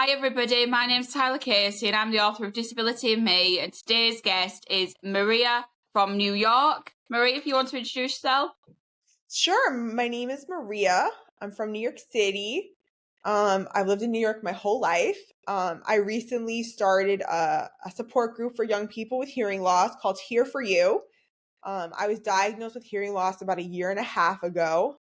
Hi everybody, my name's Tyler Casey and I'm the author of Disability in Me, and today's guest is Maria from New York. Maria, if you want to introduce yourself. Sure. My name is Maria. I'm from New York City. I've lived in New York my whole life. I recently started a support group for young people with hearing loss called Here for You. I was diagnosed with hearing loss about a year and a half ago.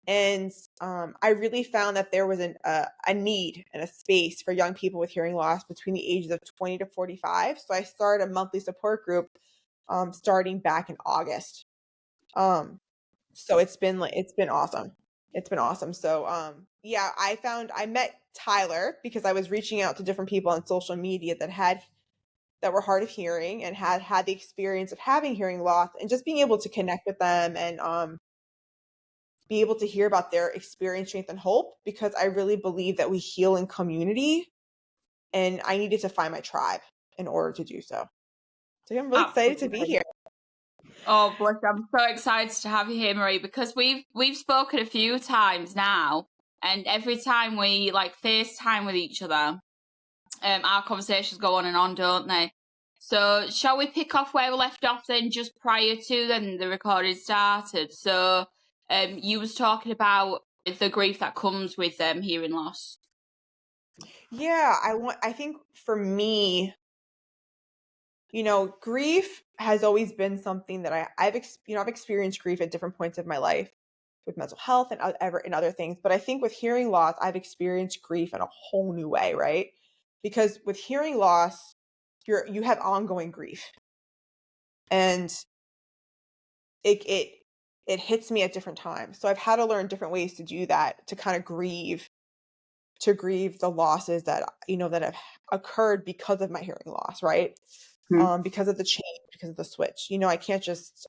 And I really found that there was a need and a space for young people with hearing loss between the ages of 20 to 45. So I started a monthly support group starting back in August. So it's been awesome. It's been awesome. So yeah, I met Tyler because I was reaching out to different people on social media that were hard of hearing and had the experience of having hearing loss, and just being able to connect with them and be able to hear about their experience, strength, and hope, because I really believe that we heal in community, and I needed to find my tribe in order to do so. So I'm really excited to be here. Oh, bless you. I'm so excited to have you here, Marie, because we've spoken a few times now, and every time we FaceTime with each other, our conversations go on and on, don't they? So shall we pick off where we left off then, just prior to then the recording started? So you was talking about the grief that comes with hearing loss. Yeah, I think for me, grief has always been something that I've experienced grief at different points of my life with mental health and other things. But I think with hearing loss, I've experienced grief in a whole new way, right? Because with hearing loss, you have ongoing grief, and it hits me at different times. So I've had to learn different ways to do that, to kind of grieve the losses that that have occurred because of my hearing loss, right? Because of the change, because of the switch. I can't just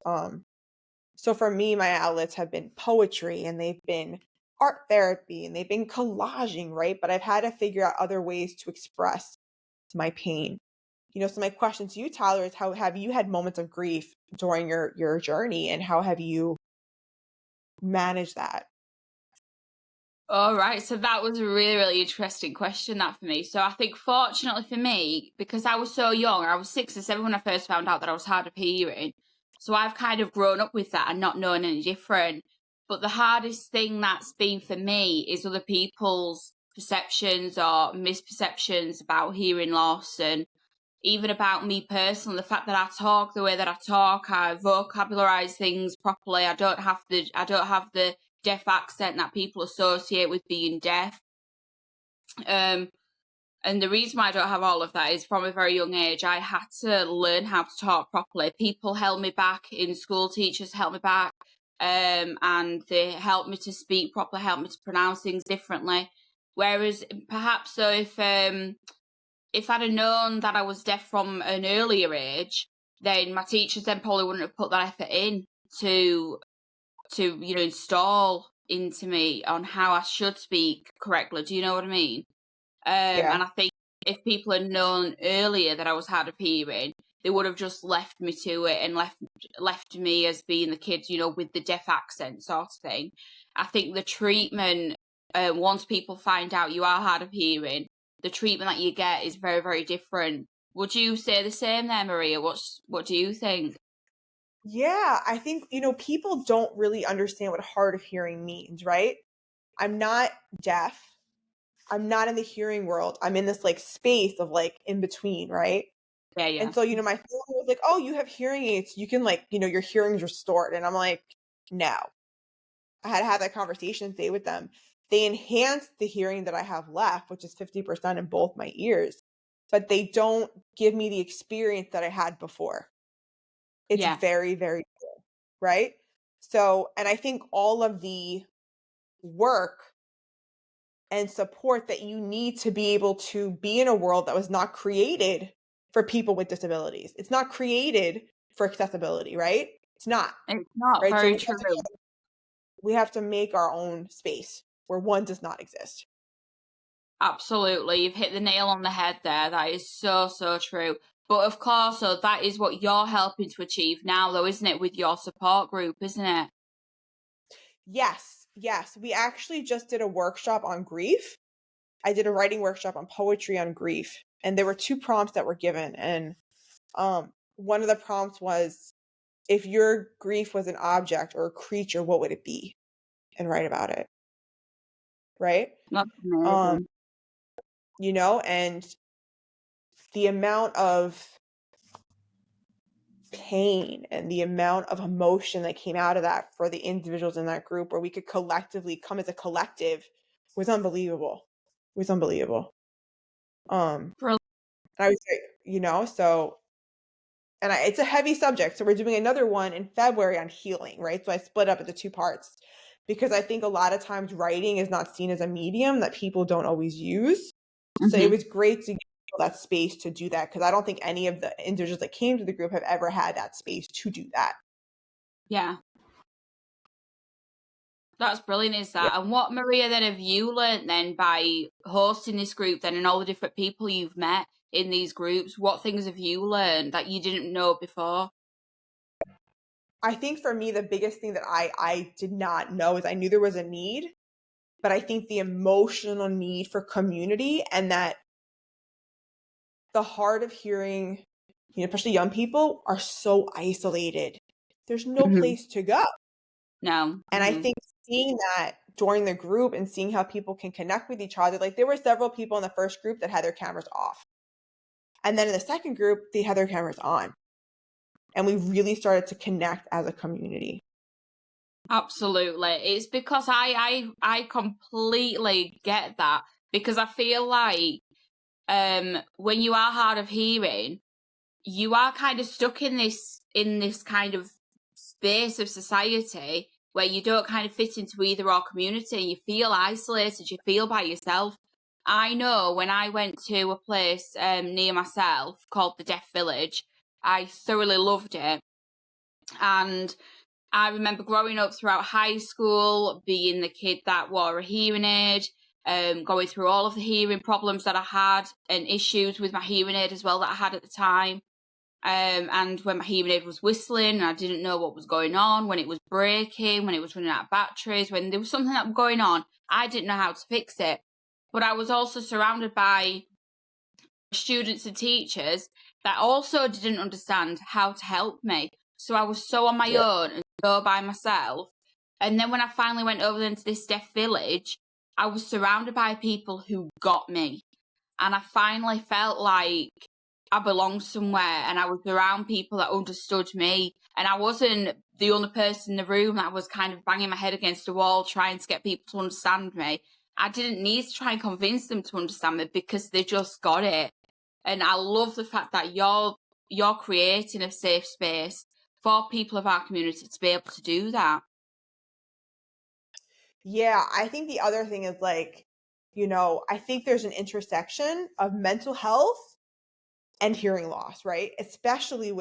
so for me, my outlets have been poetry, and they've been art therapy, and they've been collaging, right? But I've had to figure out other ways to express my pain. So my question to you, Tyler, is how have you had moments of grief during your journey, and how have you managed that? All right, so that was a really, really interesting question, that, for me. So I think, fortunately for me, because I was so young, I was 6 or 7 when I first found out that I was hard of hearing. So I've kind of grown up with that and not known any different. But the hardest thing that's been for me is other people's perceptions or misperceptions about hearing loss, and even about me personally, the fact that I talk the way that I talk, I vocabularize things properly. I don't have the deaf accent that people associate with being deaf. And the reason why I don't have all of that is, from a very young age, I had to learn how to talk properly. People held me back in school, teachers held me back, and they helped me to speak properly, helped me to pronounce things differently. Whereas perhaps, so if I'd have known that I was deaf from an earlier age, then my teachers then probably wouldn't have put that effort in to install into me on how I should speak correctly. Do you know what I mean? Yeah. And I think if people had known earlier that I was hard of hearing, they would have just left me to it and left me as being the kid, with the deaf accent sort of thing. I think the treatment, once people find out you are hard of hearing, the treatment that you get is very, very different. Would you say the same there, Maria? What do you think? Yeah, I think, people don't really understand what hard of hearing means, right? I'm not deaf. I'm not in the hearing world. I'm in this space of in between, right? Yeah. And so, my family was like, "Oh, you have hearing aids. You can your hearing's restored." And I'm like, "No." I had to have that conversation today with them. They enhanced the hearing that I have left, which is 50% in both my ears, but they don't give me the experience that I had before. It's Yeah. very, very cool, right? So, and I think all of the work and support that you need to be able to be in a world that was not created for people with disabilities. It's not created for accessibility, right? It's not. It's not Right? So very true. we have to make our own space where one does not exist. Absolutely. You've hit the nail on the head there. That is so, so true. But of course, so that is what you're helping to achieve now, though, isn't it, with your support group, isn't it? Yes. We actually just did a workshop on grief. I did a writing workshop on poetry on grief, and there were 2 prompts that were given, and one of the prompts was, if your grief was an object or a creature, what would it be? And write about it, right? That's Um, amazing. and the amount of pain and the amount of emotion that came out of that for the individuals in that group, where we could collectively come as a collective, was unbelievable. It was unbelievable. Brilliant. I would say, so, and it's a heavy subject. So we're doing another one in February on healing, right? So I split up into 2 parts because I think a lot of times writing is not seen as a medium that people don't always use. So it was great to give people that space to do that, because I don't think any of the individuals that came to the group have ever had that space to do that. Yeah. That's brilliant, is Yeah. that? And what, Maria, then have you learnt then by hosting this group then, and all the different people you've met in these groups? What things have you learned that you didn't know before? I think for me, the biggest thing that I did not know is I knew there was a need, but I think the emotional need for community, and that the hard of hearing, especially young people, are so isolated. There's no place to go. No. And I think seeing that during the group and seeing how people can connect with each other, like there were several people in the first group that had their cameras off. And then in the second group, they had their cameras on. And we really started to connect as a community. Absolutely. It's because I completely get that, because I feel like when you are hard of hearing, you are kind of stuck in this kind of space of society where you don't kind of fit into either or community. You feel isolated, you feel by yourself. I know when I went to a place near myself called the Deaf Village, I thoroughly loved it. And I remember growing up throughout high school, being the kid that wore a hearing aid, going through all of the hearing problems that I had and issues with my hearing aid as well that I had at the time. And when my hearing aid was whistling and I didn't know what was going on, when it was breaking, when it was running out of batteries, when there was something that was going on, I didn't know how to fix it. But I was also surrounded by students and teachers that also didn't understand how to help me. So I was so on my own and so by myself. And then when I finally went over into this deaf village, I was surrounded by people who got me. And I finally felt like I belonged somewhere, and I was around people that understood me. And I wasn't the only person in the room that was kind of banging my head against the wall trying to get people to understand me. I didn't need to try and convince them to understand me because they just got it. And I love the fact that you're creating a safe space for people of our community to be able to do that. Yeah, I think the other thing is I think there's an intersection of mental health and hearing loss, right? Especially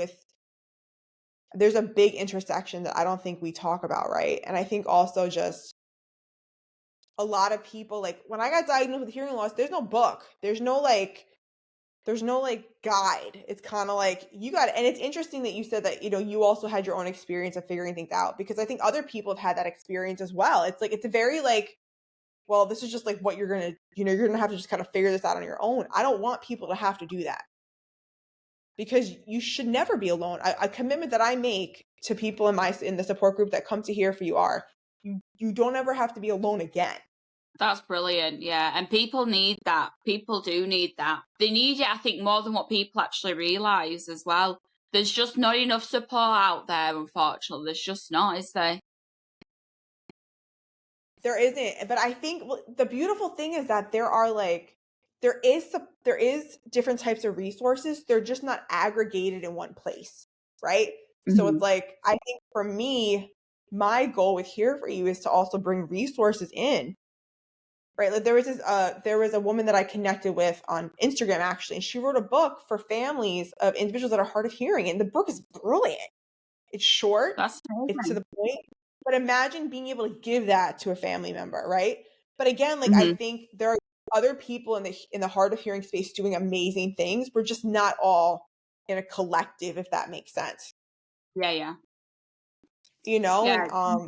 there's a big intersection that I don't think we talk about, right? And I think also just a lot of people, like when I got diagnosed with hearing loss, there's no book. There's no guide. It's kind of like and it's interesting that you said that, you also had your own experience of figuring things out, because I think other people have had that experience as well. It's like, it's a very well, this is just like what you're going to, you're going to have to just kind of figure this out on your own. I don't want people to have to do that, because you should never be alone. A commitment that I make to people in the support group that come to Here For You are, you don't ever have to be alone again. That's brilliant, yeah. And people need that. People do need that. They need it, I think, more than what people actually realise as well. There's just not enough support out there, unfortunately. There's just not, is there? There isn't. But I think the beautiful thing is that there is different types of resources. They're just not aggregated in one place, right? So it's like, I think for me, my goal with Here For You is to also bring resources in, right? Like there was a woman that I connected with on Instagram, actually, and she wrote a book for families of individuals that are hard of hearing, and the book is brilliant. It's short, That's it's to amazing. the point, but imagine being able to give that to a family member, right? But again, I think there are other people in the hard of hearing space doing amazing things. We're just not all in a collective, if that makes sense. Yeah. And Yeah.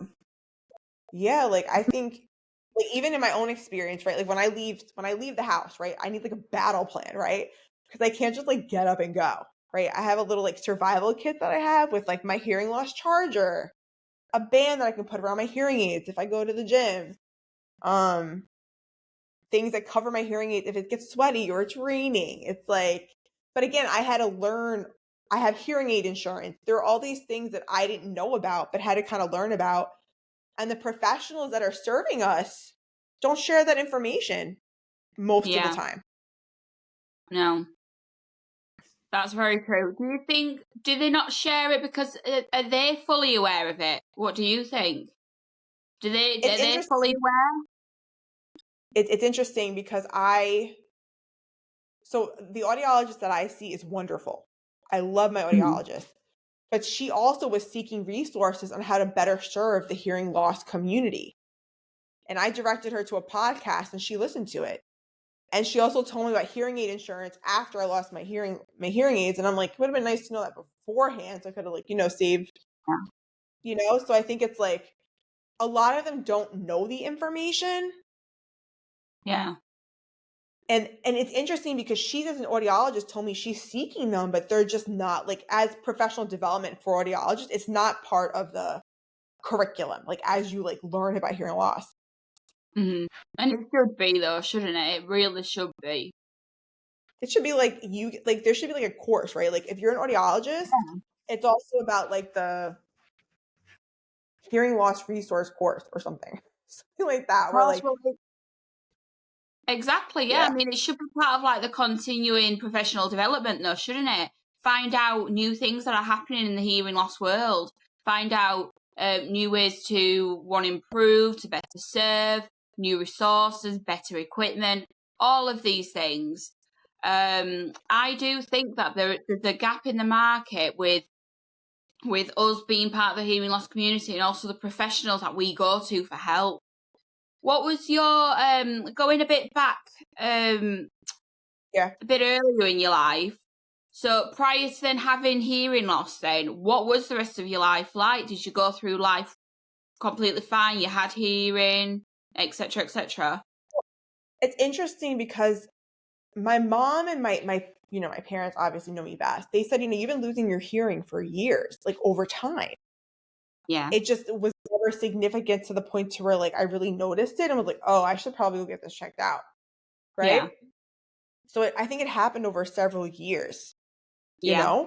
yeah, I think like even in my own experience, right? Like when I leave the house, right? I need like a battle plan, right? Because I can't just like get up and go, right? I have a little like survival kit that I have with like my hearing loss charger, a band that I can put around my hearing aids if I go to the gym. Um, things that cover my hearing aids if it gets sweaty or it's raining. It's like, but again, I had to learn. I have hearing aid insurance. There are all these things that I didn't know about, but had to kind of learn about. And the professionals that are serving us don't share that information most of the Yeah, time. no, that's very true. Do they not share it because are they fully aware of it? What do you think? Are It's they interesting. fully aware? It's interesting because so the audiologist that I see is wonderful. I love my Mhm. audiologist, but she also was seeking resources on how to better serve the hearing loss community. And I directed her to a podcast and she listened to it. And she also told me about hearing aid insurance after I lost my hearing aids. And I'm like, it would have been nice to know that beforehand. So I could have like, saved, So I think it's like a lot of them don't know the information. Yeah. And it's interesting because she as an audiologist told me she's seeking them, but they're just not like as professional development for audiologists, it's not part of the curriculum, like as you like learn about hearing loss. Mm-hmm. And it should be though, shouldn't it? It really should be. It should be like there should be like a course, right? Like if you're an audiologist, it's also about like the hearing loss resource course or something. Something like that. Where like Exactly, yeah. yeah. I mean, it should be part of like the continuing professional development, though, shouldn't it? Find out new things that are happening in the hearing loss world. Find out new ways to improve, to better serve, new resources, better equipment, all of these things. I do think that there's a gap in the market with us being part of the hearing loss community and also the professionals that we go to for help. What was your going a bit back Yeah. a bit earlier in your life? So prior to then having hearing loss, then what was the rest of your life like? Did you go through life completely fine? You had hearing, etc., etc. It's interesting because my mom and my parents obviously know me best. They said, you've been losing your hearing for years, like over time. Yeah, It just was never significant to the point to where like I really noticed it and was like, oh, I should probably go get this checked out. Right. yeah, So I think it happened over several years, yeah,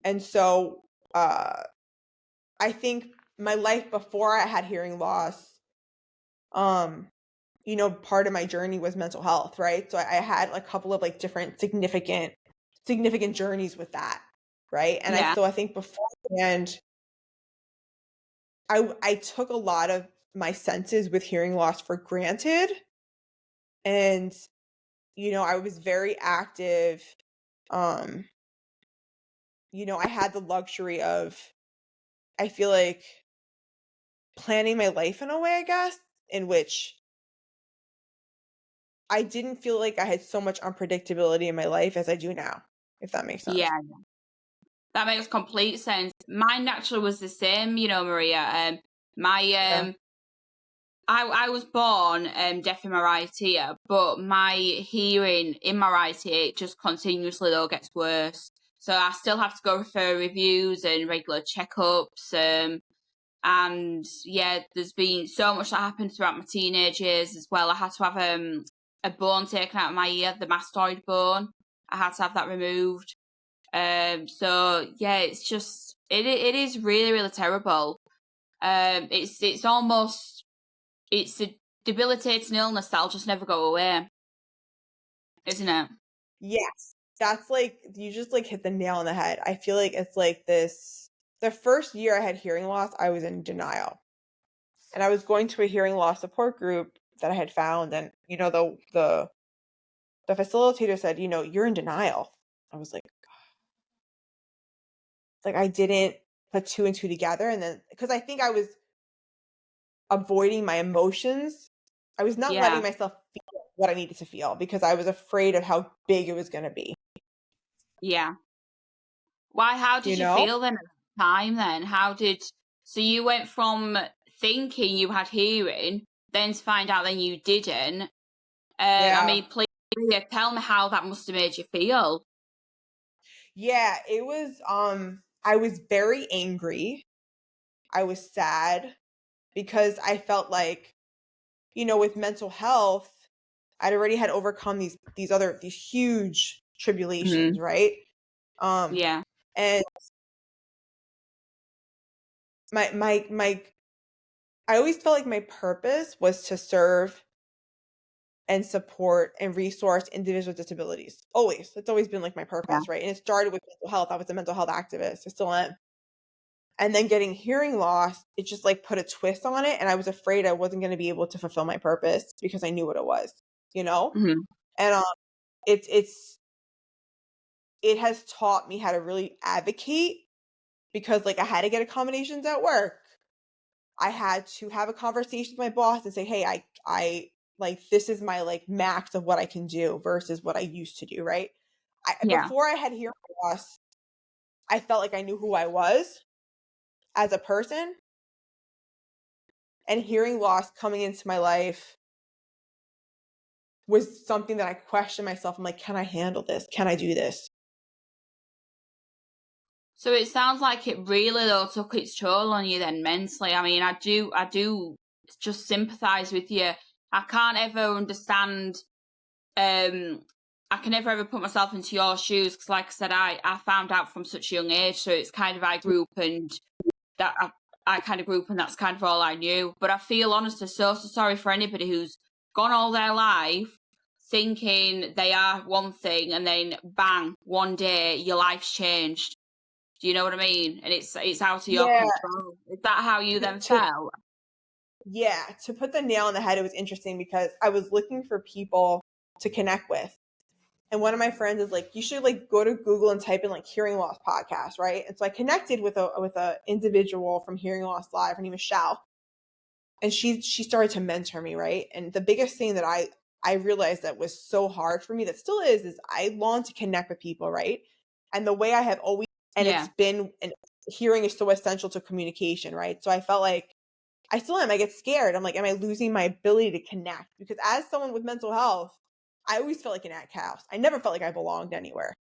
And so I think my life before I had hearing loss, part of my journey was mental health, right? So I had a couple of like different significant journeys with that, right? And yeah, I think beforehand, I took a lot of my senses with hearing loss for granted, and I was very active. Um, I had the luxury of, I feel like, planning my life in a way, I guess, in which I didn't feel like I had so much unpredictability in my life as I do now, if that makes sense. yeah. That makes complete sense. Mine naturally was the same, Maria. My Yeah. I was born deaf in my right ear, but my hearing in my right ear just continuously though gets worse. So I still have to go for reviews and regular checkups. And yeah, there's been so much that happened throughout my teenage years as well. I had to have a bone taken out of my ear, the mastoid bone. I had to have that removed. So yeah, it's just it is really really terrible. It's almost it's a debilitating illness that'll just never go away, isn't it? Yes. That's like you just like hit the nail on the head. I feel like it's like this the first year I had hearing loss, I was in denial. And I was going to a hearing loss support group that I had found, and the facilitator said, you're in denial. I was like I didn't put two and two together, and then because I think I was avoiding my emotions. I was not letting Yeah, myself feel what I needed to feel because I was afraid of how big it was going to be. yeah. Why? How You did you know? feel then at the time? Then so you went from thinking you had hearing then to find out then you didn't. Yeah. I mean, please tell me how that must have made you feel. Yeah, it was I was very angry. I was sad because I felt like, with mental health, I'd already had overcome these huge tribulations, right? Yeah. And I always felt like my purpose was to serve and support and resource individuals with disabilities. Always. It's always been like my purpose, right? And it started with mental health. I was a mental health activist. I still am. And then getting hearing loss, it just like put a twist on it. And I was afraid I wasn't going to be able to fulfill my purpose because I knew what it was, And it has taught me how to really advocate because like I had to get accommodations at work. I had to have a conversation with my boss and say, hey, I like, this is my like max of what I can do versus what I used to do, right? Before I had hearing loss, I felt like I knew who I was as a person. And hearing loss coming into my life was something that I questioned myself. I'm like, can I handle this? Can I do this? So it sounds like it really though took its toll on you then mentally. I mean, I do just sympathise with you. I can't ever understand. I can never ever put myself into your shoes because, like I said, I found out from such a young age. So it's kind of I grew up and that I kind of grew up and that's kind of all I knew. But I feel honestly so sorry for anybody who's gone all their life thinking they are one thing and then bang, one day your life's changed. Do you know what I mean? And it's out of your control. Is that how you then felt? Yeah, to put the nail on the head, it was interesting because I was looking for people to connect with. And one of my friends is like, you should like go to Google and type in like hearing loss podcast, right? And so I connected with a individual from Hearing Loss Live. Her name is Shao. And she started to mentor me, right? And the biggest thing that I realized that was so hard for me, that still is I long to connect with people, right? And the way I have always, and it's been, and hearing is so essential to communication, right? So I felt like I still am. I get scared. I'm like, am I losing my ability to connect? Because as someone with mental health, I always felt like an outcast. I never felt like I belonged anywhere.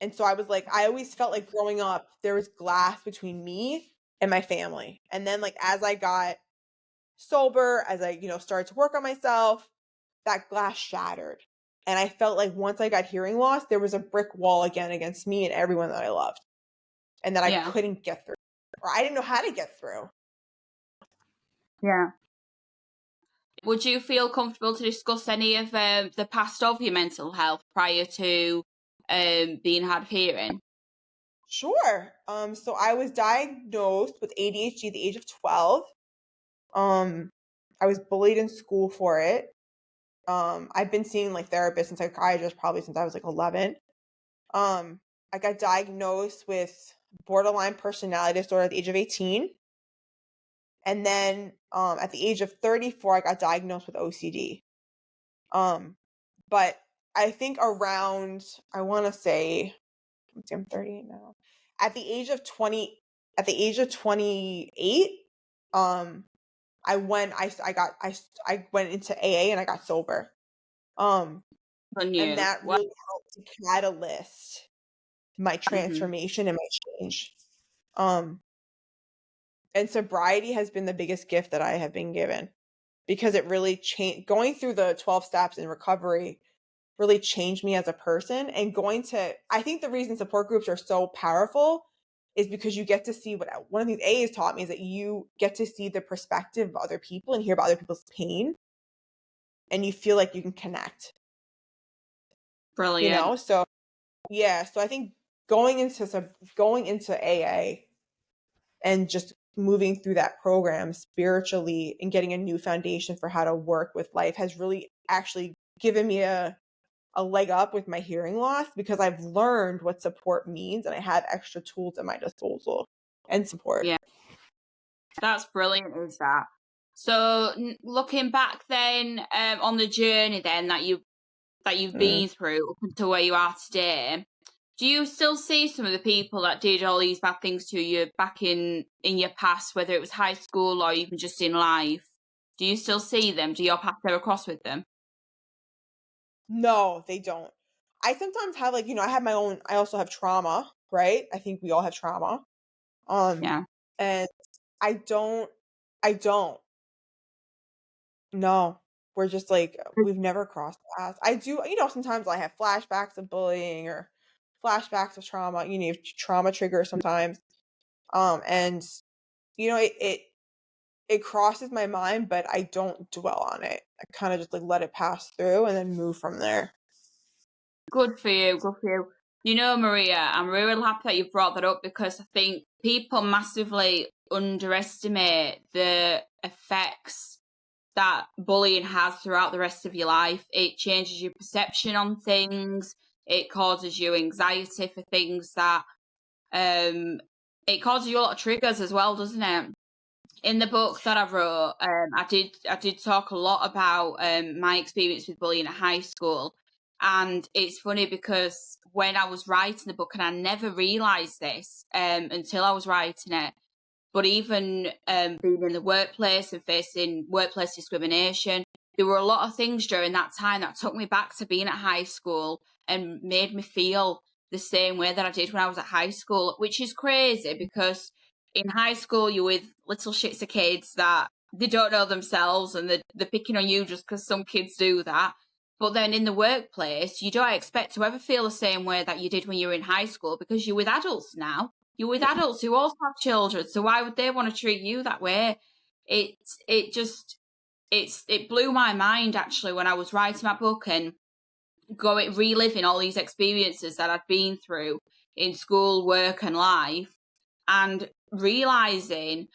And so I was like, I always felt like growing up, there was glass between me and my family. And then like as I got sober, as I, started to work on myself, that glass shattered. And I felt like once I got hearing loss, there was a brick wall again against me and everyone that I loved. And that I couldn't get through. Or I didn't know how to get through. Yeah. Would you feel comfortable to discuss any of the past of your mental health prior to being hard of hearing? Sure. So I was diagnosed with ADHD at the age of 12. I was bullied in school for it. I've been seeing like therapists and psychiatrists probably since I was like 11. I got diagnosed with borderline personality disorder at the age of 18. And then at the age of 34, I got diagnosed with OCD. But I think around, I want to say, I'm 38 now. At the age of 28, I went into AA and I got sober. And that really helped to catalyst my transformation and my change. And sobriety has been the biggest gift that I have been given because it really changed. Going through the 12 steps in recovery really changed me as a person. And I think the reason support groups are so powerful is because you get to see one of these AAs taught me is that you get to see the perspective of other people and hear about other people's pain. And you feel like you can connect. Brilliant. So yeah, so I think going into AA and just moving through that program spiritually and getting a new foundation for how to work with life has really actually given me a leg up with my hearing loss because I've learned what support means and I have extra tools at my disposal and support. Yeah. That's brilliant, is that? So looking back then on the journey then that you've been through up until where you are today, do you still see some of the people that did all these bad things to you back in your past, whether it was high school or even just in life? Do you still see them? Do your paths go across with them? No, they don't. I sometimes have like, I have my own, I also have trauma, right? I think we all have trauma. Um, Yeah. and I don't. No. We're just like we've never crossed paths. I do, sometimes I have flashbacks of bullying or flashbacks of trauma, trauma triggers sometimes. And it crosses my mind, but I don't dwell on it. I kind of just like let it pass through and then move from there. Good for you. Good for you. You know, Maria, I'm really happy that you brought that up because I think people massively underestimate the effects that bullying has throughout the rest of your life. It changes your perception on things. It causes you anxiety for things that it causes you a lot of triggers as well, doesn't it? In the book that I wrote, I did talk a lot about my experience with bullying at high school, and it's funny because when I was writing the book, and I never realised this until I was writing it, but even being in the workplace and facing workplace discrimination, there were a lot of things during that time that took me back to being at high school and made me feel the same way that I did when I was at high school, which is crazy because in high school you're with little shits of kids that they don't know themselves and they're picking on you just because some kids do that. But then in the workplace, you don't expect to ever feel the same way that you did when you were in high school because you're with adults now. You're with adults who also have children, so why would they want to treat you that way? It it blew my mind actually when I was writing my book and reliving all these experiences that I'd been through in school, work, and life, and realizing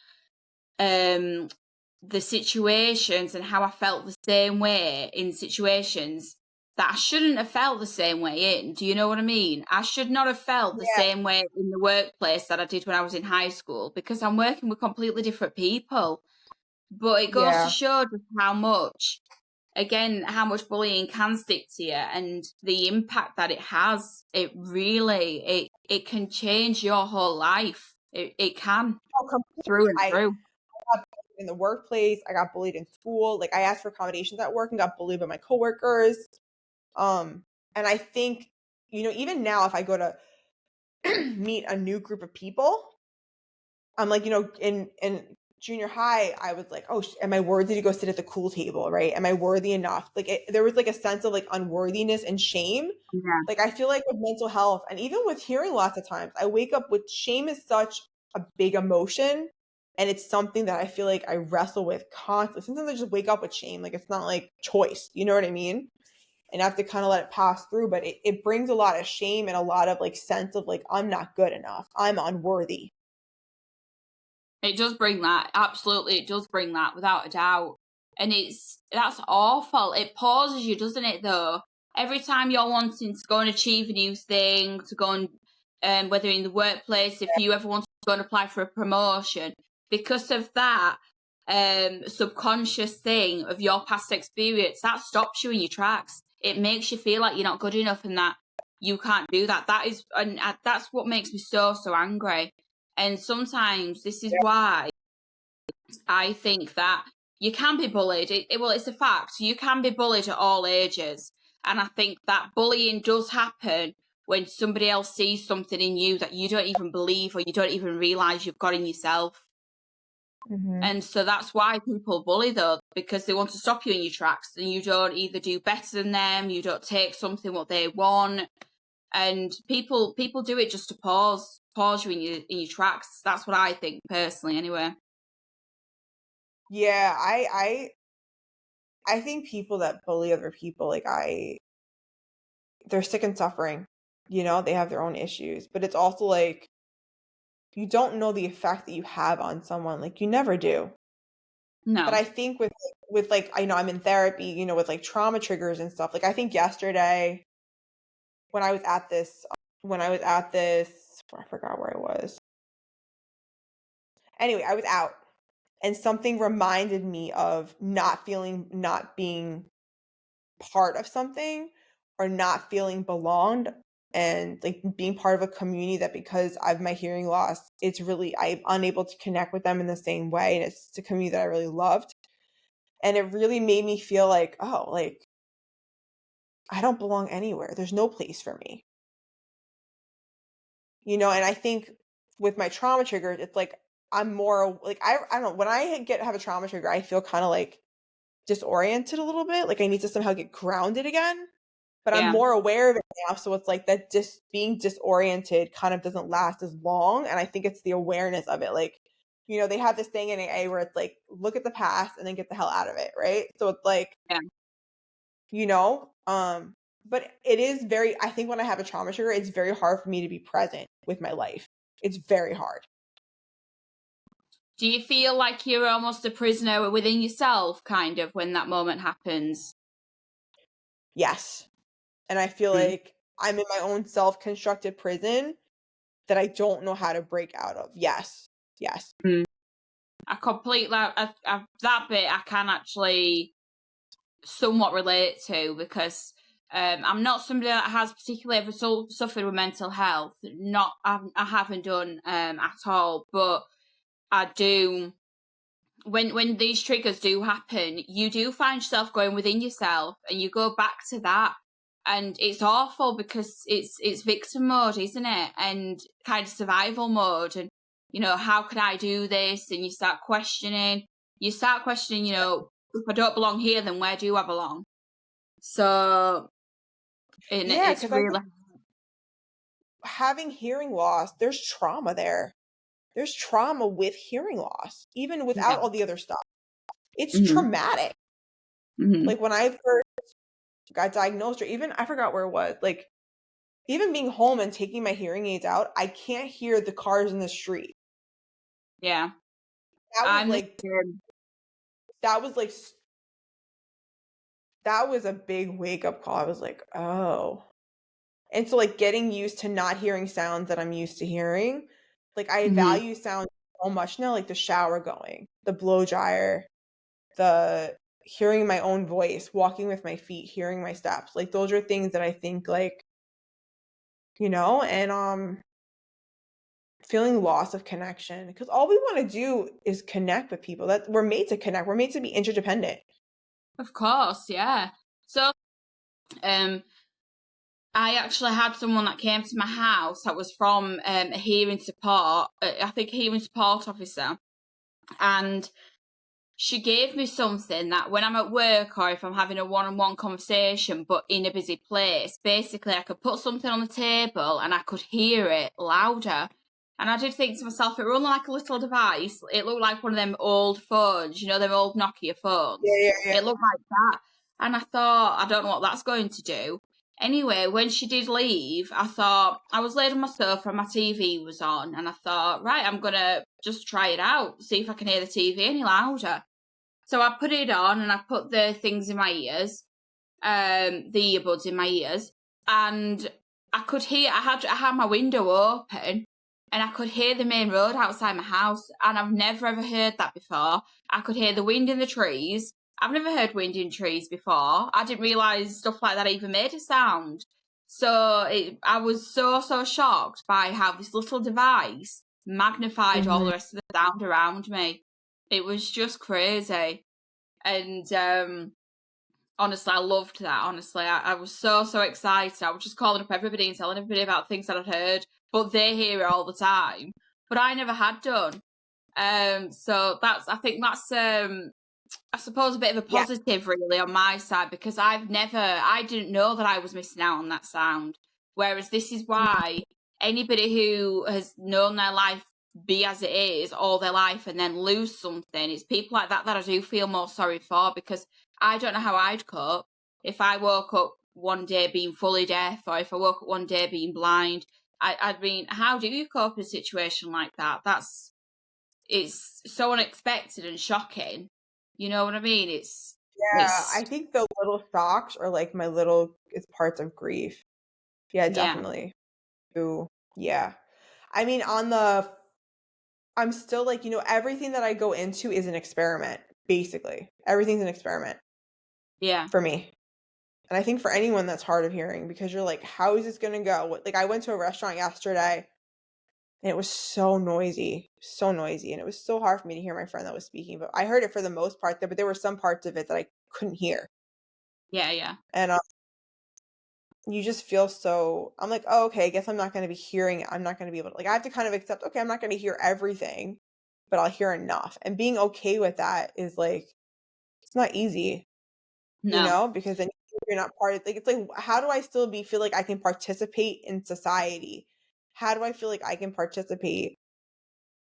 the situations and how I felt the same way in situations that I shouldn't have felt the same way in. Do you know what I mean? I should not have felt the Yeah. same way in the workplace that I did when I was in high school because I'm working with completely different people. But it goes to Yeah. show just how much, again, how much bullying can stick to you and the impact that it has. It really, it can change your whole life. It can, Oh, completely. through and I through. got bullied in the workplace. I got bullied in school. Like I asked for accommodations at work and got bullied by my coworkers. And I think, even now if I go to meet a new group of people, I'm like, in junior high, I was like, oh, am I worthy to go sit at the cool table, right? Am I worthy enough? Like there was like a sense of like unworthiness and shame. Yeah. Like I feel like with mental health and even with hearing lots of times, I wake up with shame is such a big emotion. And it's something that I feel like I wrestle with constantly. Sometimes I just wake up with shame. Like it's not like choice. You know what I mean? And I have to kind of let it pass through. But it brings a lot of shame and a lot of like sense of like, I'm not good enough. I'm unworthy. It does bring that. Absolutely, it does bring that without a doubt. And that's awful. It pauses you, doesn't it, though? Every time you're wanting to go and achieve a new thing, to go and, whether in the workplace, if you ever want to go and apply for a promotion, because of that subconscious thing of your past experience, that stops you in your tracks. It makes you feel like you're not good enough and that you can't do that. And that's what makes me so angry. And sometimes this is why I think that you can be bullied. Well, it's a fact. You can be bullied at all ages. And I think that bullying does happen when somebody else sees something in you that you don't even believe or you don't even realize you've got in yourself. Mm-hmm. And so that's why people bully, though, because they want to stop you in your tracks and you don't either do better than them, you don't take something what they want. And people do it just to pause you in your tracks. That's what I think personally, anyway. Yeah, I think people that bully other people, like they're sick and suffering. They have their own issues, but it's also like you don't know the effect that you have on someone. Like you never do. But No. I think with like I know I'm in therapy, with like trauma triggers and stuff. Like I think yesterday when I was at this I forgot where I was. Anyway, I was out and something reminded me of not being part of something or not feeling belonged and like being part of a community that because I've my hearing loss, I'm unable to connect with them in the same way. And it's a community that I really loved. And it really made me feel like, oh, like I don't belong anywhere. There's no place for me. And I think with my trauma triggers, it's like I'm more like I don't know, when I have a trauma trigger, I feel kind of like disoriented a little bit, like I need to somehow get grounded again. But I'm Yeah. more aware of it now, so it's like that just being disoriented kind of doesn't last as long, and I think it's the awareness of it. Like, they have this thing in AA where it's like look at the past and then get the hell out of it, right? So it's like, Yeah. you know, um but it is very, I think when I have a trauma trigger, it's very hard for me to be present with my life. It's very hard. Do you feel like you're almost a prisoner within yourself, kind of, when that moment happens? Yes. And I feel Mm. like I'm in my own self-constructed prison that I don't know how to break out of. Yes. Yes. Mm. I completely, that bit I can actually somewhat relate to, because I'm not somebody that has particularly ever suffered with mental health. Not, I haven't done at all, but I do. When these triggers do happen, you do find yourself going within yourself, and you go back to that, and it's awful because it's victim mode, isn't it? And kind of survival mode, and how can I do this? And you start questioning. If I don't belong here, then where do I belong? So, and Yeah, it's because I really, think having hearing loss, there's trauma there. There's trauma with hearing loss, even without yeah. all the other stuff. It's Hmm. traumatic. Hmm. Like when I first got diagnosed, or even I forgot where it was, like even being home and taking my hearing aids out, I can't hear the cars in the street. Yeah. That was I'm the like same. that was like that was a big wake up call. I was like, "Oh." And so like getting used to not hearing sounds that I'm used to hearing, like I Hmm. value sound so much now, like the shower going, the blow dryer, the hearing my own voice, walking with my feet, hearing my steps. Like those are things that I think like, and feeling loss of connection, because all we want to do is connect with people. That we're made to connect. We're made to be interdependent. Of course, yeah. So, um, I actually had someone that came to my house that was from a hearing support, I think a hearing support officer, and she gave me something that when I'm at work or if I'm having a one-on-one conversation but in a busy place, basically I could put something on the table and I could hear it louder. And I did think to myself, it was only like a little device. It looked like one of them old phones, them old Nokia Yeah, phones. yeah, yeah. It looked like that. And I thought, I don't know what that's going to do. Anyway, when she did leave, I thought, I was laid on my sofa and my TV was on. And I thought, right, I'm going to just try it out, see if I can hear the TV any louder. So I put it on and I put the things in my ears, the earbuds in my ears, and I could hear. I had my window open, and I could hear the main road outside my house. And I've never ever heard that before. I could hear the wind in the trees. I've never heard wind in trees before. I didn't realise stuff like that even made a sound. So I was so shocked by how this little device magnified all Mhm. the rest of the sound around me. It was just crazy. And honestly, I loved that. Honestly, I was so excited. I was just calling up everybody and telling everybody about things that I'd heard, but they hear it all the time. But I never had done. So I think that's I suppose a bit of a Yeah. positive really on my side, because I didn't know that I was missing out on that sound. Whereas this is why anybody who has known their life be as it is all their life and then lose something, it's people like that I do feel more sorry for, because I don't know how I'd cope if I woke up one day being fully deaf, or if I woke up one day being blind. I'd mean, how do you cope in a situation like that? It's so unexpected and shocking. You know what I mean? Yeah, It's I think the little shocks are like my little it's parts of grief. Yeah, yeah, definitely. Ooh, yeah. I mean, I'm still like, everything that I go into is an experiment, basically. Everything's an experiment yeah, for me. And I think for anyone that's hard of hearing, because you're like, how is this gonna go? Like I went to a restaurant yesterday And it was so noisy, and it was so hard for me to hear my friend that was speaking, but I heard it for the most part, but there were some parts of it that I couldn't hear. Yeah. And you just feel so, I'm like, oh, okay, I guess I'm not going to be hearing, I'm not going to be able to, like, I have to kind of accept, okay, I'm not going to hear everything, but I'll hear enough. And being okay with that is like, it's not easy, No. because then you're not part of, like, it's like, how do I still feel like I can participate in society? How do I feel like I can participate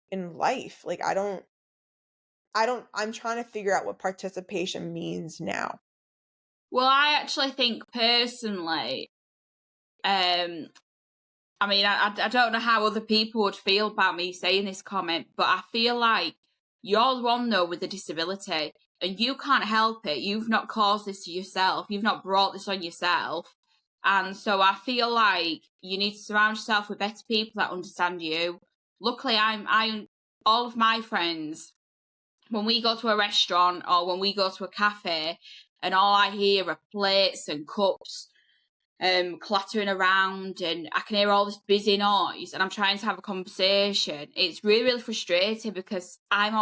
in life? Like, I'm trying to figure out what participation means now. Well, I actually think personally, I mean, I don't know how other people would feel about me saying this comment, but I feel like you're the one, though, with a disability, and you can't help it. You've not caused this to yourself. You've not brought this on yourself. And so I feel like you need to surround yourself with better people that understand you. Luckily, all of my friends, when we go to a restaurant or when we go to a cafe, and all I hear are plates and cups clattering around, and I can hear all this busy noise, and I'm trying to have a conversation. It's really, really frustrating because I'm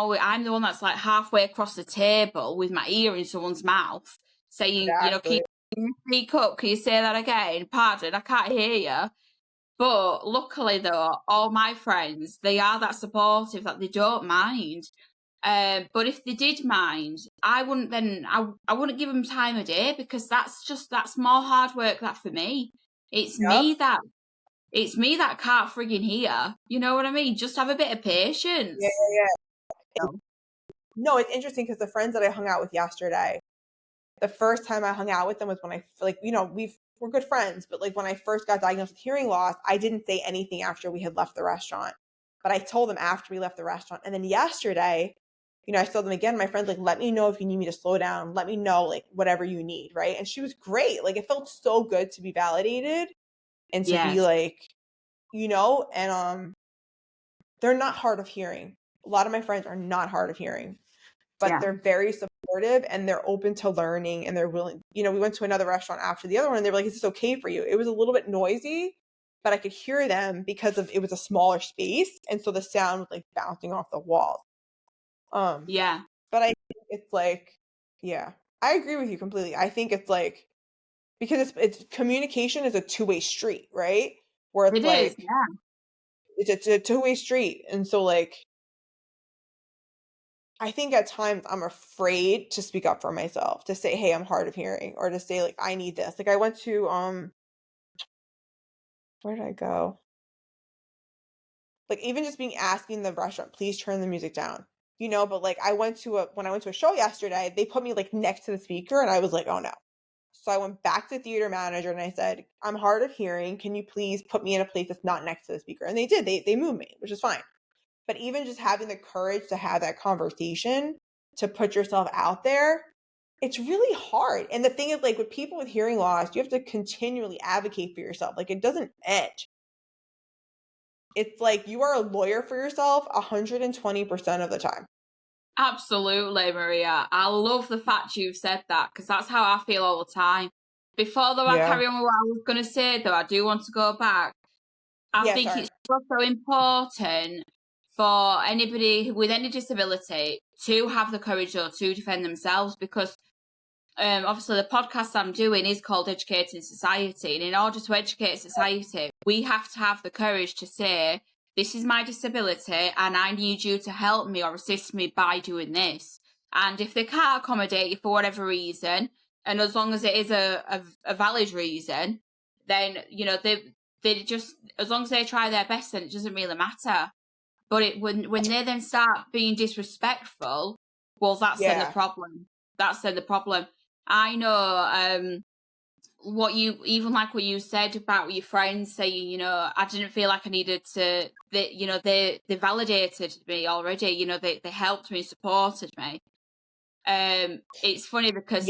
the one that's like halfway across the table with my ear in someone's mouth saying, Exactly. can you speak up? Can you say that again? Pardon, I can't hear you. But luckily, though, all my friends, they are that supportive that they don't mind. But if they did mind, I wouldn't I wouldn't give them time of day, because that's more hard work that for me. It's Yep. me that can't frigging hear. You know what I mean? Just have a bit of patience. Yeah. No, it's interesting because the friends that I hung out with yesterday, the first time I hung out with them was when we're good friends, but like when I first got diagnosed with hearing loss, I didn't say anything after we had left the restaurant. But I told them after we left the restaurant. And then yesterday, I told them again, my friend's like, let me know if you need me to slow down. Let me know, like, whatever you need, right? And she was great. Like, it felt so good to be validated and to be Yes. like, and they're not hard of hearing. A lot of my friends are not hard of hearing, but they're very supportive and they're open to learning and they're willing. We went to another restaurant after the other one and they were like, is this okay for you? It was a little bit noisy, but I could hear them because it was a smaller space. And so the sound was like bouncing off the wall. Yeah. But I think it's like, yeah, I agree with you completely. I think it's like, because it's communication is a two-way street, right? Where it's It is. like, Yeah. it's a two-way street. And so like, I think at times I'm afraid to speak up for myself, to say, "Hey, I'm hard of hearing," or to say like, "I need this." Like I went to where did I go? Like even just being asking the restaurant, "Please turn the music down." But like when I went to a show yesterday, they put me like next to the speaker and I was like, "Oh no." So I went back to the theater manager and I said, "I'm hard of hearing. Can you please put me in a place that's not next to the speaker?" And they did. They moved me, which is fine. But even just having the courage to have that conversation, to put yourself out there, it's really hard. And the thing is, like with people with hearing loss, you have to continually advocate for yourself. Like it doesn't end. It's like you are a lawyer for yourself 120% of the time. Absolutely, Maria. I love the fact you've said that, because that's how I feel all the time. Before, though, I Yeah. carry on with what I was going to say, though, I do want to go back. I Yeah, think sorry. it's so important for anybody with any disability to have the courage, though, to defend themselves, because obviously the podcast I'm doing is called Educating Society, and in order to educate society, we have to have the courage to say, this is my disability and I need you to help me or assist me by doing this. And if they can't accommodate you for whatever reason, and as long as it is a valid reason, then they just, as long as they try their best, then it doesn't really matter. But when they then start being disrespectful, well, that's then the problem. That's then the problem. I know what you said about your friends saying, I didn't feel like I needed to. They validated me already. They helped me, supported me. It's funny because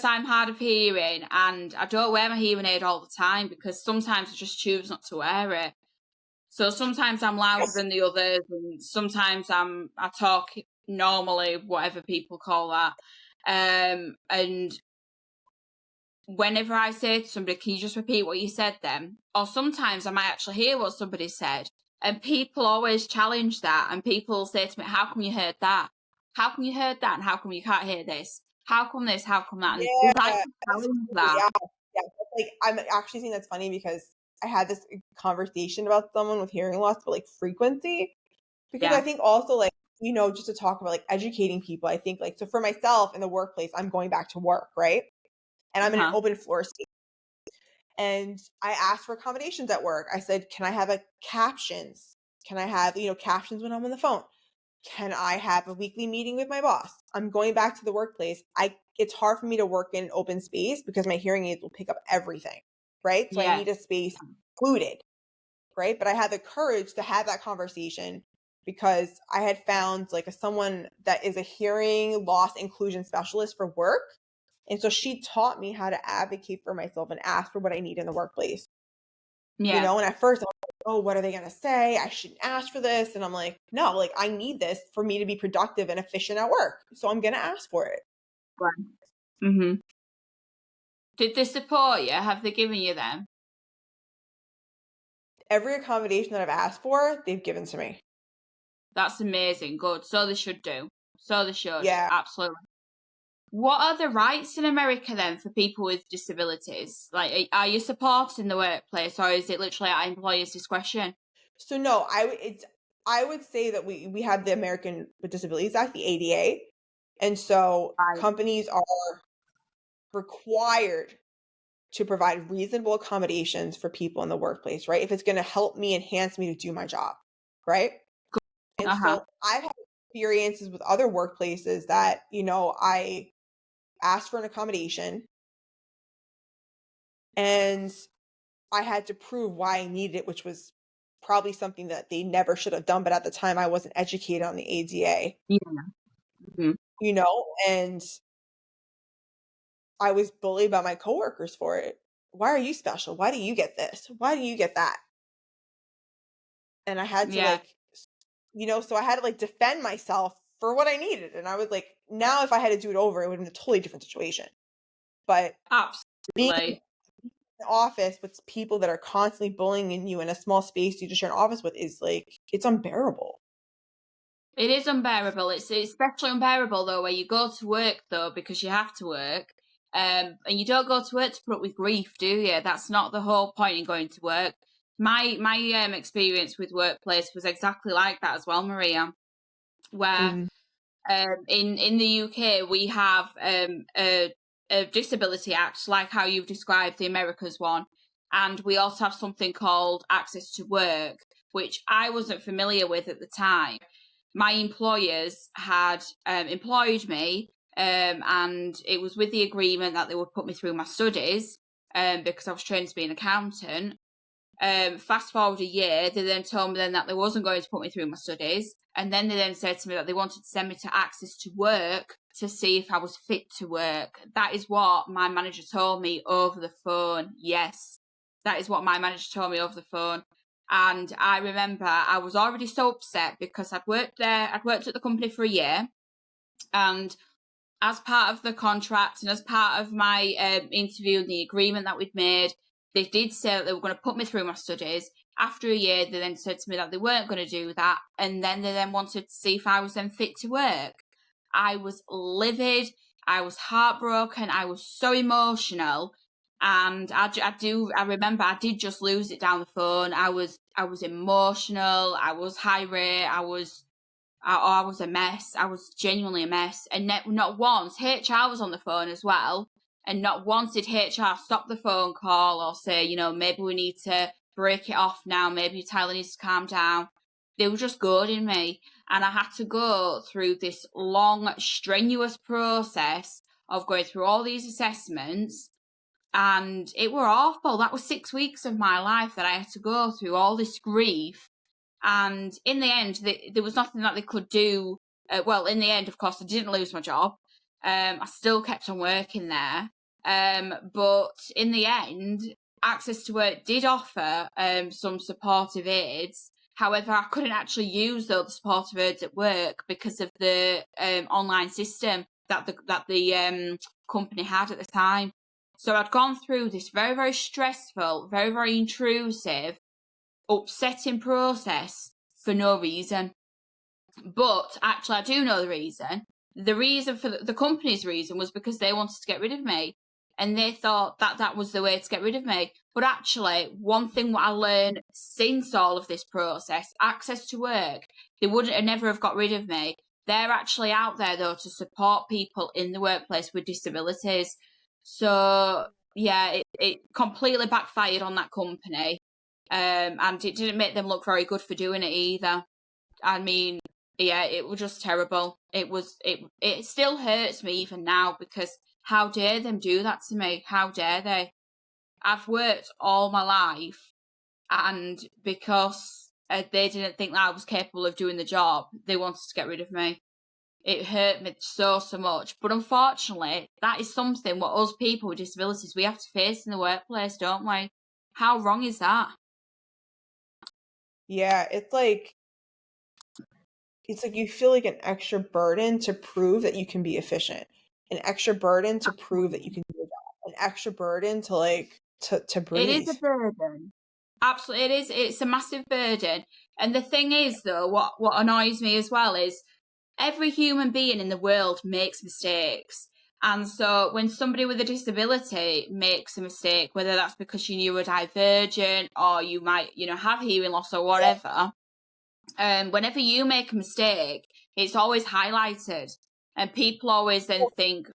I'm hard of hearing and I don't wear my hearing aid all the time, because sometimes I just choose not to wear it. So sometimes I'm louder than the others, and sometimes I talk normally, whatever people call that. And whenever I say to somebody, can you just repeat what you said then? Or sometimes I might actually hear what somebody said. And people always challenge that. And people say to me, how come you heard that? How come you heard that? And how come you can't hear this? How come this? How come that? And Yeah, we like to that's challenge cool. that. Yeah, yeah. Like I'm actually think that's funny because I had this conversation about someone with hearing loss, but like frequency. Because I Yeah. think also like, just to talk about like educating people, I think like so for myself in the workplace, I'm going back to work, right? And I'm in an Uh-huh. open floor space. And I asked for accommodations at work. I said, can I have a captions? Can I have, captions when I'm on the phone? Can I have a weekly meeting with my boss? I'm going back to the workplace. It's hard for me to work in an open space because my hearing aids will pick up everything, right? So I Yeah. need a space included, right? But I had the courage to have that conversation because I had found like someone that is a hearing loss inclusion specialist for work. And so she taught me how to advocate for myself and ask for what I need in the workplace. Yeah. And at first I was like, oh, what are they going to say? I shouldn't ask for this. And I'm like, no, like I need this for me to be productive and efficient at work. So I'm going to ask for it. Right. Mm-hmm. Did they support you? Have they given you them? Every accommodation that I've asked for, they've given to me. That's amazing. Good. So they should do. So they should. Yeah. Absolutely. What are the rights in America then for people with disabilities? Like, are you supported in the workplace, or is it literally at employer's discretion? So no, I would say that we have the American with Disabilities Act, the ADA. And so Right. companies are required to provide reasonable accommodations for people in the workplace, right? If it's going to help me enhance me to do my job, right? And Uh-huh. so I've had experiences with other workplaces that, I asked for an accommodation and I had to prove why I needed it, which was probably something that they never should have done. But at the time, I wasn't educated on the ADA, Yeah. Mhm. and I was bullied by my coworkers for it. Why are you special? Why do you get this? Why do you get that? And I had to Yeah. so I had to like defend myself for what I needed. And I was like, now if I had to do it over, it would have been a totally different situation. But being in Absolutely. an office with people that are constantly bullying you in a small space you just share an office with is like, it's unbearable. It is unbearable. It's especially unbearable though where you go to work though because you have to work. And you don't go to work to put up with grief, do you? That's not the whole point in going to work. My experience with workplace was exactly like that as well, Maria. Where Mm. in the UK we have a disability act like how you've described the America's one, and we also have something called access to work, which I wasn't familiar with at the time. My employers had employed me, and it was with the agreement that they would put me through my studies because I was trained to be an accountant. Fast forward a year, they then told me then that they wasn't going to put me through my studies. And then they then said to me that they wanted to send me to access to work to see if I was fit to work. That is what my manager told me over the phone. Yes, that is what my manager told me over the phone. And I remember I was already so upset because I'd worked there, I'd worked at the company for a year. And as part of the contract and as part of my interview and the agreement that we'd made, they did say that they were going to put me through my studies. After a year, they then said to me that they weren't going to do that. And then they then wanted to see if I was then fit to work. I was livid. I was heartbroken. I was so emotional. And I remember I did just lose it down the phone. I was emotional. I was irate. I was a mess. I was genuinely a mess. And not once, HR was on the phone as well. And not once did HR stop the phone call or say, maybe we need to break it off now. Maybe Tyler needs to calm down. They were just goading me. And I had to go through this long, strenuous process of going through all these assessments. And it were awful. That was 6 weeks of my life that I had to go through all this grief. And in the end, there was nothing that they could do. Well, in the end, of course, I didn't lose my job. I still kept on working there. But in the end, Access to Work did offer some supportive aids. However, I couldn't actually use those supportive aids at work because of the online system that the company had at the time. So I'd gone through this very, very stressful, very, very intrusive, upsetting process for no reason. But actually, I do know the reason. The reason for the company's reason was because they wanted to get rid of me. And they thought that that was the way to get rid of me. But actually, one thing what I learned since all of this process, access to work, they wouldn't have never have got rid of me. They're actually out there, though, to support people in the workplace with disabilities. So, yeah, it completely backfired on that company. And it didn't make them look very good for doing it either. I mean, yeah, it was just terrible. It still hurts me even now, because how dare them do that to me? How dare they? I've worked all my life, and because they didn't think that I was capable of doing the job, they wanted to get rid of me. It hurt me so much. But unfortunately, that is something what us people with disabilities, we have to face in the workplace, don't we? How wrong is that? Yeah, it's like you feel like an extra burden to prove that you can be efficient, an extra burden to prove that you can do your job, an extra burden to to It is breathe. a burden. Absolutely, it is. It's a massive burden. And the thing is, though, what annoys me as well is every human being in the world makes mistakes. And so when somebody with a disability makes a mistake, whether that's because you're neurodivergent or you might, have hearing loss or whatever, whenever you make a mistake, it's always highlighted. And people always then think,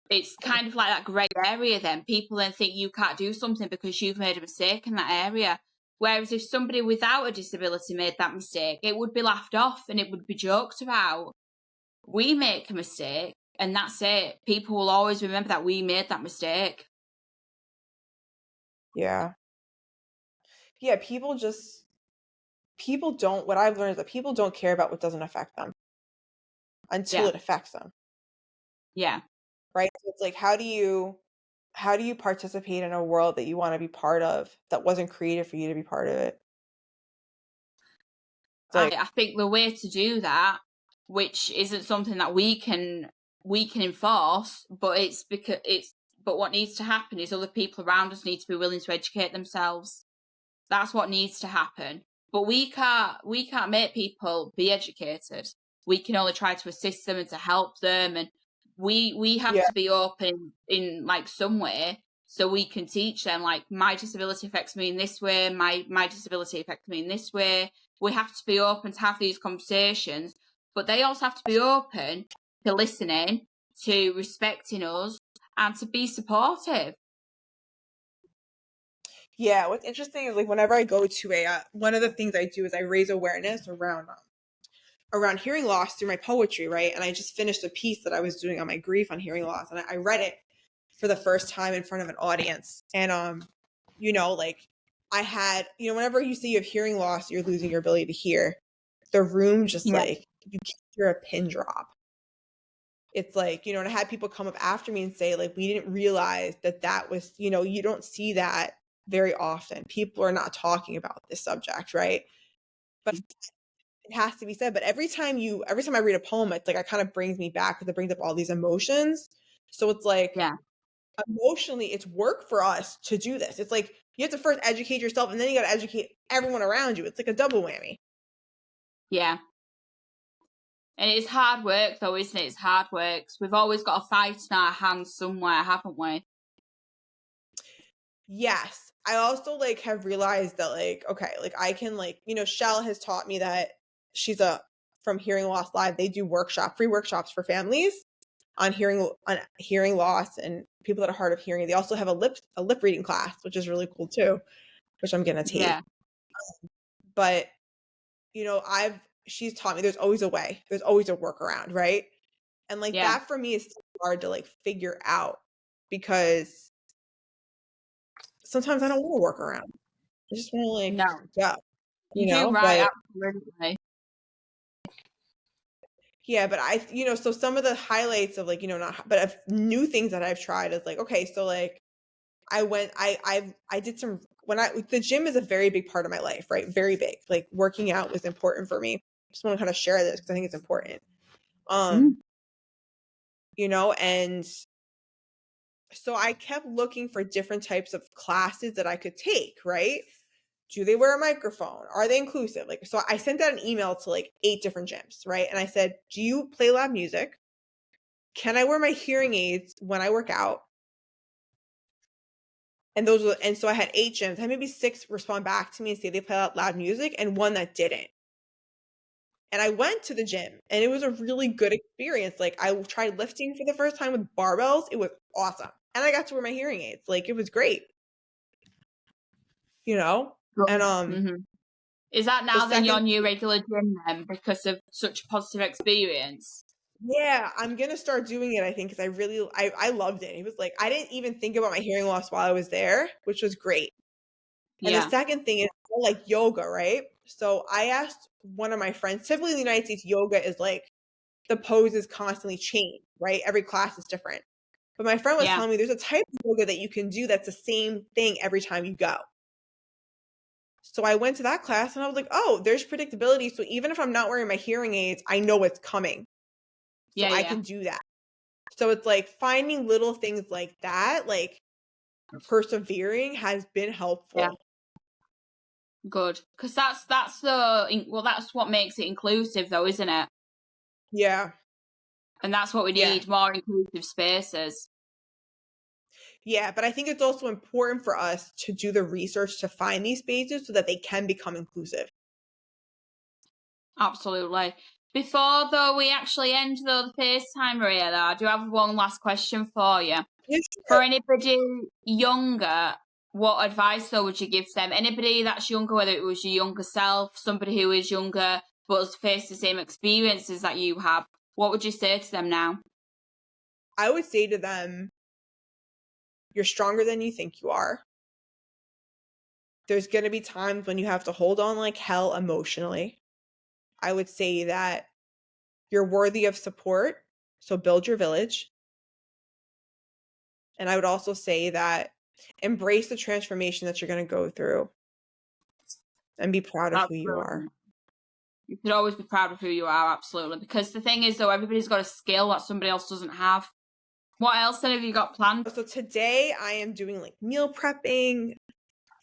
it's kind of like that grey area then. People then think you can't do something because you've made a mistake in that area. Whereas if somebody without a disability made that mistake, it would be laughed off and it would be joked about. We make a mistake and that's it. People will always remember that we made that mistake. Yeah. Yeah, people don't, what I've learned is that people don't care about what doesn't affect them until Yeah. it affects them. Yeah. Right? So it's like, how do you participate in a world that you want to be part of that wasn't created for you to be part of it? It's like, I think the way to do that, which isn't something that we can enforce, but but what needs to happen is other people around us need to be willing to educate themselves. That's what needs to happen. But we can't make people be educated. We can only try to assist them and to help them, and we have yeah, to be open in like some way, so we can teach them, like, my disability affects me in this way, my disability affects me in this way. We have to be open to have these conversations, but they also have to be open to listening, to respecting us, and to be supportive. yeah. What's interesting is, like, whenever I go to one of the things I do is I raise awareness around hearing loss through my poetry, right? And I just finished a piece that I was doing on my grief on hearing loss, and I read it for the first time in front of an audience. And like, I had, whenever you say you have hearing loss, you're losing your ability to hear. The room just, Yeah. like, you can't hear a pin drop. It's like, and I had people come up after me and say, like, we didn't realize that was, you don't see that very often. People are not talking about this subject, right? But it has to be said. But every time I read a poem, it's like, it kind of brings me back, because it brings up all these emotions. So it's like, Yeah. emotionally, it's work for us to do this. It's like, you have to first educate yourself, and then you got to educate everyone around you. It's like a double whammy. Yeah. And it's hard work, though, isn't it? It's hard work. So we've always got a fight in our hands somewhere, haven't we? Yes. I also, like, have realized that, like, okay, like, I can, like, Shell has taught me that she's from Hearing Loss Live. They do free workshops for families on hearing loss and people that are hard of hearing. They also have a lip reading class, which is really cool too, which I'm gonna take. Yeah. But she's taught me there's always a way. There's always a workaround, right? And, like, Yeah. that for me is hard to, like, figure out, because sometimes I don't want to work around. I just want to, like, No. go, You do right, but absolutely. yeah, but so some of the highlights of, like, not, but of new things that I've tried is, like, okay, so, like, I did some, the gym is a very big part of my life, right? Very big. Like, working out was important for me. Just want to kind of share this because I think it's important. Mm. And So I kept looking for different types of classes that I could take, right? Do they wear a microphone? Are they inclusive? Like, so I sent out an email to like 8 different gyms, right? And I said, do you play loud music? Can I wear my hearing aids when I work out? And so I had 8 gyms. I had maybe 6 respond back to me and say they play loud music, and 1 that didn't. And I went to the gym, and it was a really good experience. Like, I tried lifting for the first time with barbells. It was awesome. And I got to wear my hearing aids. Like, it was great. You know? And Mm-hmm. Is that now then your new regular gym then because of such a positive experience? Yeah, I'm gonna start doing it, I think, because I loved it. It was like I didn't even think about my hearing loss while I was there, which was great. And the second thing is like yoga, right? So I asked one of my friends, typically in the United States, yoga is like the poses constantly change, right? Every class is different. But my friend was telling me there's a type of yoga that you can do that's the same thing every time you go. So I went to that class and I was like, oh, there's predictability. So even if I'm not wearing my hearing aids, I know what's coming. So I can do that. So it's like finding little things like that, like persevering has been helpful. Yeah. Good. Because that's what makes it inclusive though, isn't it? Yeah. And that's what we need, more inclusive spaces. Yeah, but I think it's also important for us to do the research to find these spaces so that they can become inclusive. Absolutely. Before, though, we actually end the FaceTime, Maria, I do have one last question for you. Yes, for anybody younger, what advice, though, would you give them? Anybody that's younger, whether it was your younger self, somebody who is younger but has faced the same experiences that you have, what would you say to them now? I would say to them, you're stronger than you think you are. There's going to be times when you have to hold on like hell emotionally. I would say that you're worthy of support, so build your village. And I would also say that embrace the transformation that you're going to go through and be proud of who you are. You should always be proud of who you are, absolutely. Because the thing is, though, everybody's got a skill that somebody else doesn't have. What else then have you got planned? So today I am doing like meal prepping,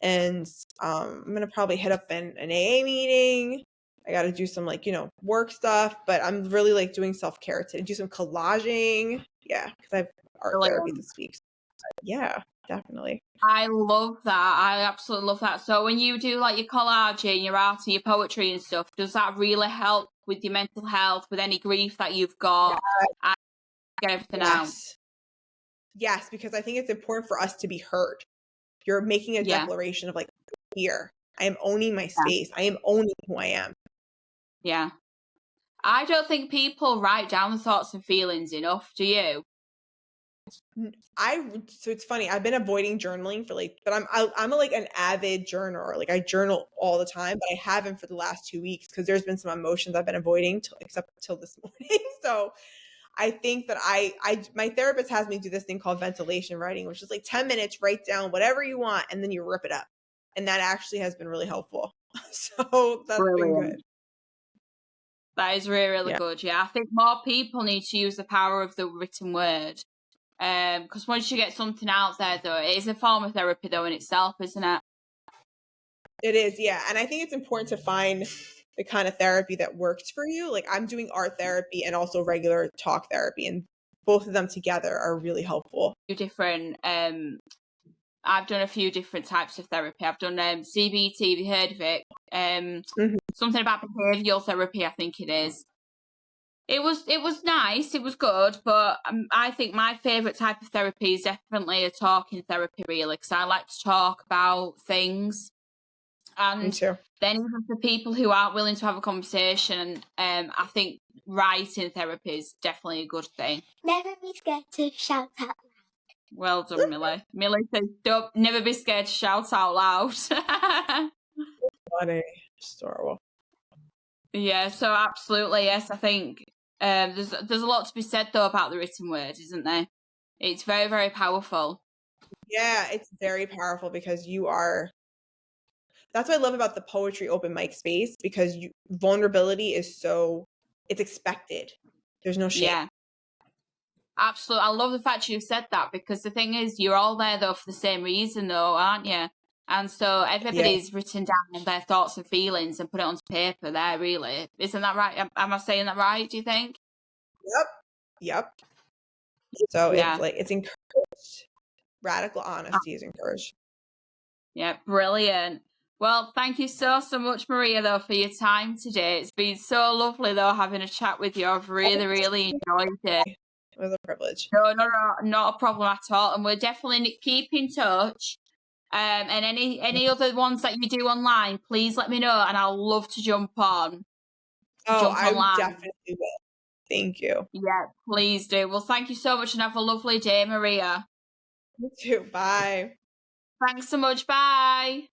and I'm going to probably hit up an AA meeting. I got to do some like, work stuff, but I'm really like doing self-care to do some collaging. Yeah, because I have art therapy this week. So, yeah, definitely. I love that. I absolutely love that. So when you do like your collaging, your art and your poetry and stuff, does that really help with your mental health, with any grief that you've got? Yeah. Get everything out. Yes, because I think it's important for us to be heard. You're making a declaration of like, here, I am owning my space. I am owning who I am. Yeah. I don't think people write down the thoughts and feelings enough. Do you? So it's funny. I've been avoiding journaling but I'm like an avid journaler. Like I journal all the time, but I haven't for the last 2 weeks because there's been some emotions I've been avoiding except until this morning. So I think that my therapist has me do this thing called ventilation writing, which is like 10 minutes, write down whatever you want, and then you rip it up. And that actually has been really helpful. So that's been good. That is really, really good. Yeah, I think more people need to use the power of the written word. Because once you get something out there, though, it is a form of therapy, though, in itself, isn't it? It is, yeah. And I think it's important to find the kind of therapy that works for you. Like I'm doing art therapy and also regular talk therapy, and both of them together are really helpful. I've done a few different types of therapy. I've done CBT, have you heard of it? Something about behavioural therapy, I think it is. It was nice, it was good, but I think my favourite type of therapy is definitely a talking therapy, really, because I like to talk about things. And Me too. Then even for people who aren't willing to have a conversation, I think writing therapy is definitely a good thing. Never be scared to shout out loud. Well done, Millie. Millie says, "Don't never be scared to shout out loud." Funny, adorable. Yeah, so absolutely, yes. I think there's a lot to be said though about the written word, isn't there? It's very, very powerful. Yeah, it's very powerful because that's what I love about the poetry open mic space, because vulnerability is it's expected. There's no shame. Yeah. Absolutely. I love the fact you've said that, because the thing is, you're all there though for the same reason though, aren't you? And so everybody's written down their thoughts and feelings and put it onto paper there, really. Isn't that right? Am I saying that right, do you think? Yep. So Yeah. it's like, it's encouraged. Radical honesty is encouraged. Yeah, brilliant. Well, thank you so much, Maria, though, for your time today. It's been so lovely, though, having a chat with you. I've really enjoyed it. It was a privilege. No, not a problem at all. And we'll definitely keep in touch. And any other ones that you do online, please let me know, and I'll love to jump on. I definitely will. Thank you. Yeah, please do. Well, thank you so much, and have a lovely day, Maria. You too. Bye. Thanks so much. Bye.